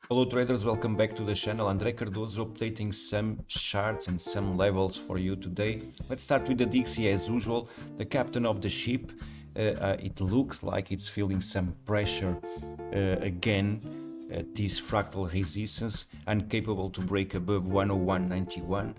Hello traders, welcome back to the channel. Andre Cardoso updating some charts and some levels for you today. Let's start with the DXY as usual. The captain of the ship, it looks like it's feeling some pressure again at this fractal resistance, incapable to break above 101.91.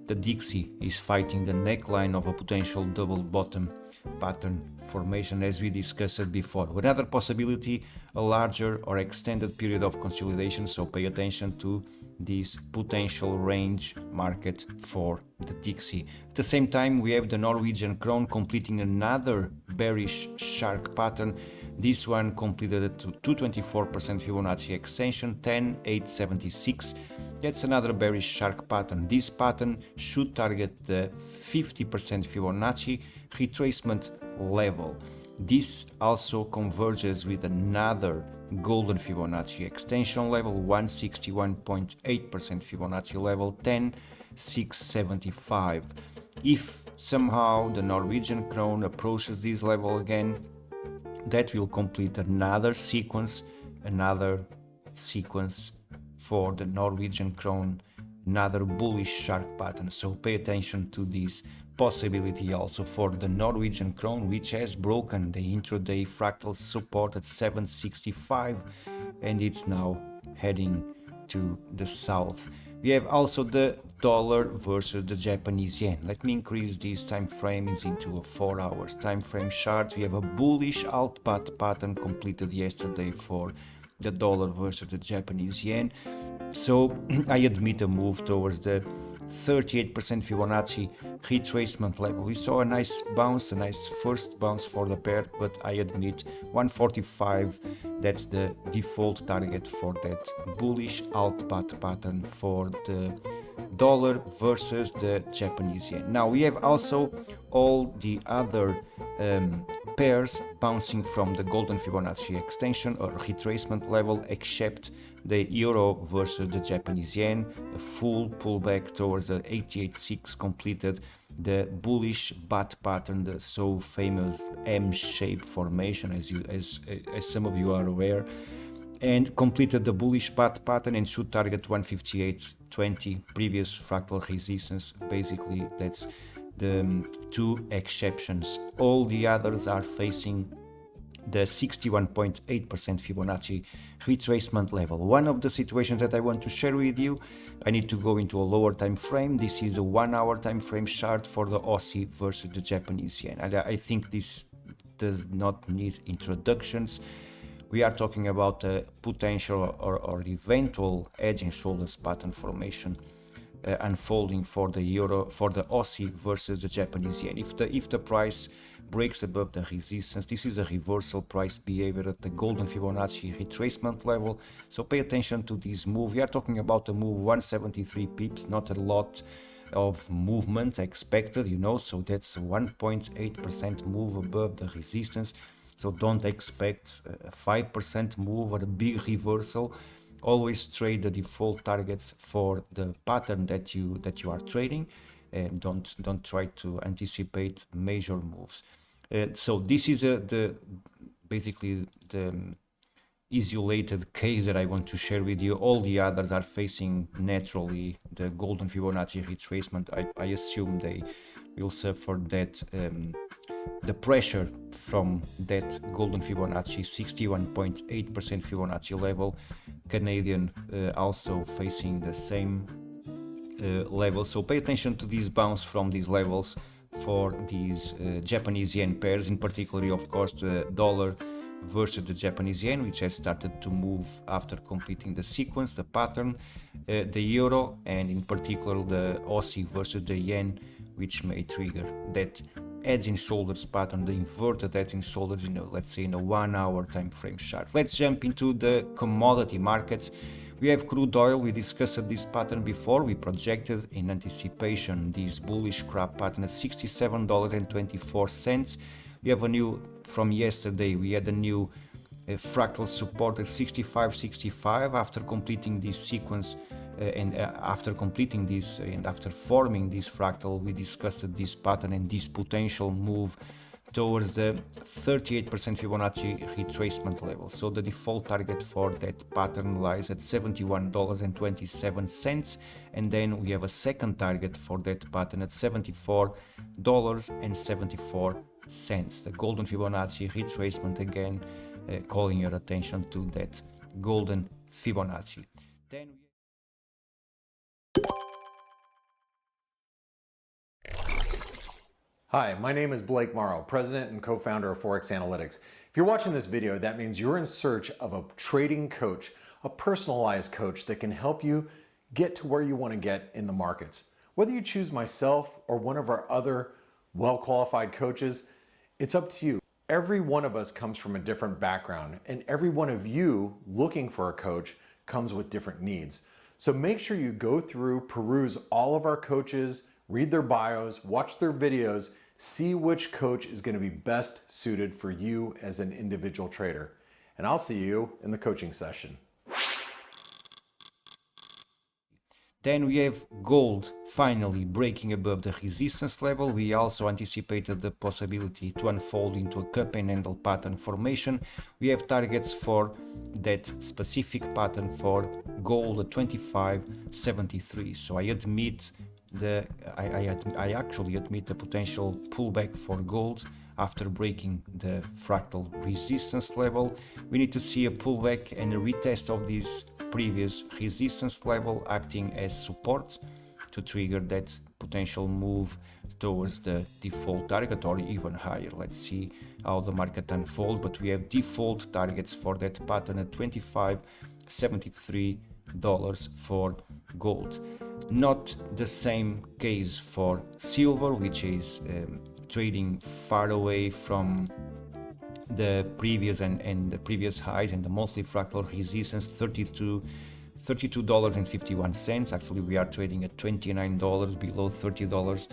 The DXY is fighting the neckline of a potential double bottom pattern formation as we discussed before. Another possibility, a larger or extended period of consolidation, so pay attention to this potential range market for the DXY. At the same time, we have the Norwegian Krone completing another bearish shark pattern. This one completed at 224% Fibonacci extension, 10,876. That's another bearish shark pattern. This pattern should target the 50% Fibonacci retracement level. This also converges with another golden Fibonacci extension level, 161.8% Fibonacci level, 10,675. If somehow the Norwegian Krone approaches this level again, that will complete another sequence for the Norwegian Krone, another bullish shark pattern. So pay attention to this possibility also for the Norwegian Krone, which has broken the intraday fractal support at 765 and it's now heading to the south. We have also the dollar versus the Japanese yen. Let me increase these time frames into a 4 hours time frame chart. We have a bullish output pattern completed yesterday for the dollar versus the Japanese yen. So I admit a move towards the 38% Fibonacci retracement level. We saw a nice bounce, a nice first bounce for the pair, but I admit 145, that's the default target for that bullish output pattern for the dollar versus the Japanese yen. Now we have also all the other pairs bouncing from the golden Fibonacci extension or retracement level, except the euro versus the Japanese yen. A full pullback towards the 88.6 completed the bullish bat pattern, the so famous M-shaped formation, as some of you are aware, and completed the bullish bat pattern and should target 158.20 previous fractal resistance. Basically, that's the two exceptions. All the others are facing the 61.8% Fibonacci retracement level. One of the situations that I want to share with you, I need to go into a lower time frame. This is a 1 hour time frame chart for the Aussie versus the Japanese yen. And I think this does not need introductions. We are talking about a potential or eventual edge and shoulders pattern formation unfolding for the euro, for the Aussie versus the Japanese yen. If the price breaks above the resistance, this is a reversal price behavior at the golden Fibonacci retracement level. So pay attention to this move. We are talking about a move 173 pips, not a lot of movement expected, so that's 1.8% move above the resistance. So don't expect a 5% move or a big reversal. Always trade the default targets for the pattern that you are trading, and don't try to anticipate major moves. So this is basically the isolated case that I want to share with you. All the others are facing naturally the golden Fibonacci retracement. I assume they will suffer that the pressure from that golden Fibonacci 61.8% Fibonacci level. Canadian also facing the same level. So pay attention to this bounce from these levels for these Japanese yen pairs, in particular, of course, the dollar versus the Japanese yen, which has started to move after completing the sequence, the pattern, the euro, and in particular the Aussie versus the yen, which may trigger that heads and shoulders pattern, the inverted heads and shoulders, let's say in a 1 hour time frame chart. Let's jump into the commodity markets. We have crude oil. We discussed this pattern before. We projected in anticipation this bullish crab pattern at $67.24. We have a new, from yesterday, we had a new fractal support at 65.65 after completing this sequence. After completing this and after forming this fractal, we discussed this pattern and this potential move towards the 38% Fibonacci retracement level. So the default target for that pattern lies at $71.27, and then we have a second target for that pattern at $74.74. The golden Fibonacci retracement, again calling your attention to that golden Fibonacci. Then Hi, my name is Blake Morrow, President and co-founder of Forex Analytix. If you're watching this video, that means you're in search of a trading coach, a personalized coach that can help you get to where you want to get in the markets. Whether you choose myself or one of our other well-qualified coaches, it's up to you. Every one of us comes from a different background, and every one of you looking for a coach comes with different needs. So make sure you go through, peruse all of our coaches, read their bios, watch their videos, see which coach is going to be best suited for you as an individual trader. And I'll see you in the coaching session. Then we have gold finally breaking above the resistance level. We also anticipated the possibility to unfold into a cup and handle pattern formation. We have targets for that specific pattern for gold at 25.73. So I actually admit the potential pullback for gold after breaking the fractal resistance level. We need to see a pullback and a retest of this previous resistance level acting as support to trigger that potential move towards the default target or even higher. Let's see how the market unfolds, but we have default targets for that pattern at $25.73 for gold. Not the same case for silver, which is trading far away from the previous and the previous highs and the monthly fractal resistance, $32.51. Actually, we are trading at $29, below $30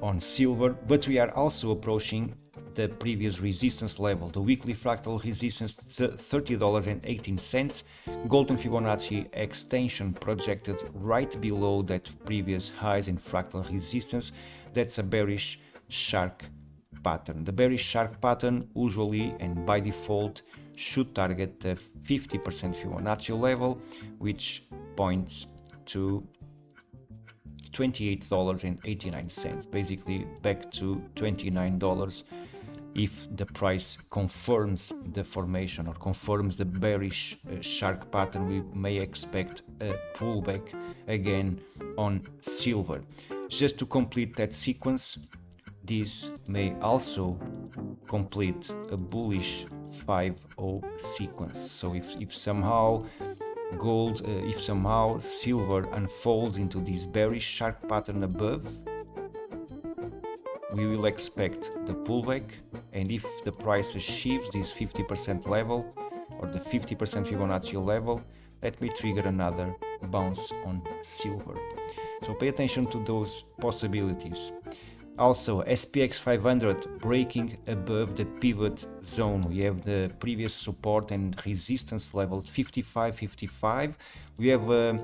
on silver, but we are also approaching the previous resistance level, the weekly fractal resistance, $30.18. Golden Fibonacci extension projected right below that previous highs in fractal resistance. That's a bearish shark pattern. The bearish shark pattern usually and by default should target the 50% Fibonacci level, which points to $28.89, basically back to $29 if the price confirms the formation or confirms the bearish shark pattern. We may expect a pullback again on silver. Just to complete that sequence, this may also complete a bullish 5-0 sequence. So if somehow silver unfolds into this bearish shark pattern above, we will expect the pullback, and if the price achieves this 50% level or the 50% Fibonacci level, that may trigger another bounce on silver. So pay attention to those possibilities. Also, SPX 500 breaking above the pivot zone. We have the previous support and resistance level at 55.55. We have the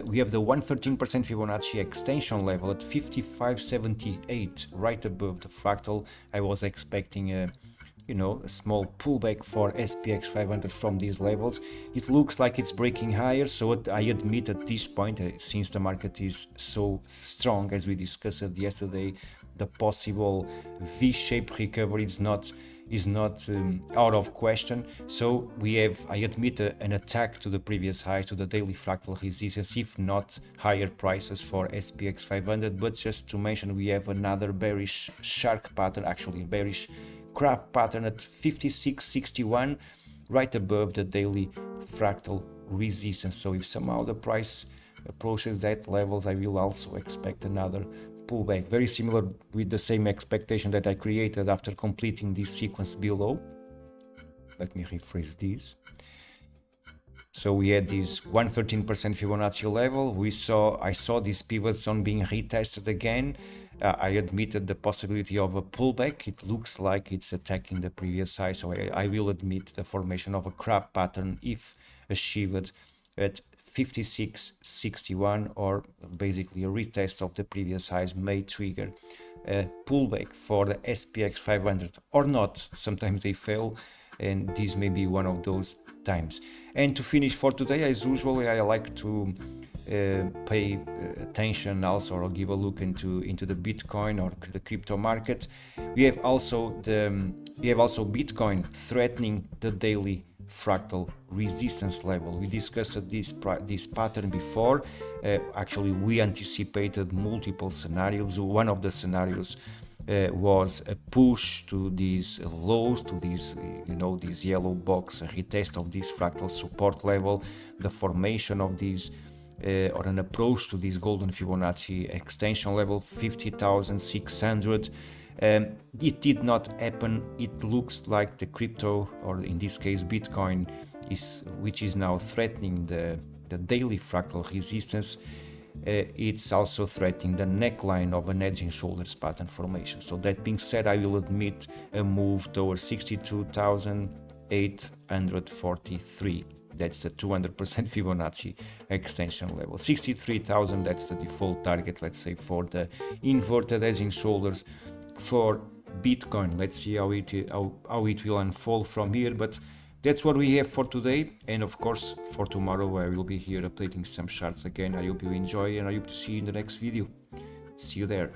113% Fibonacci extension level at 55.78, right above the fractal. I was expecting a small pullback for SPX 500 from these levels. It looks like it's breaking higher, so I admit at this point, since the market is so strong, as we discussed yesterday, the possible V-shaped recovery is not out of question. So we have, I admit, an attack to the previous highs, to the daily fractal resistance, if not higher prices for SPX 500. But just to mention, we have another bearish shark pattern, actually a bearish crab pattern at 56.61, right above the daily fractal resistance. So if somehow the price approaches that levels, I will also expect another pullback, very similar with the same expectation that I created after completing this sequence below. Let me rephrase this. So we had this 113% Fibonacci level. I saw this pivot zone being retested again. I admitted the possibility of a pullback. It looks like it's attacking the previous high, so I will admit the formation of a crab pattern if achieved at 56.61, or basically a retest of the previous highs may trigger pullback for the SPX 500 or not. Sometimes they fail, and this may be one of those times. And to finish for today, as usual, I like to pay attention also, or give a look into the Bitcoin or the crypto market. We have also Bitcoin threatening the daily fractal resistance level. We discussed this pattern before. Actually, we anticipated multiple scenarios. One of the scenarios was a push to these lows, to these, this yellow box, a retest of this fractal support level, the formation of these or an approach to this golden Fibonacci extension level 50,600. It did not happen. It looks like the crypto, or in this case Bitcoin, which is now threatening the daily fractal resistance. It's also threatening the neckline of an head and shoulders pattern formation. So that being said, I will admit a move towards 62,843. That's the 200% Fibonacci extension level. 63,000, that's the default target, let's say, for the inverted edge and shoulders for Bitcoin. Let's see how it will unfold from here, but that's what we have for today. And of course, for tomorrow, I will be here updating some charts again. I hope you enjoy, and I hope to see you in the next video. See you there.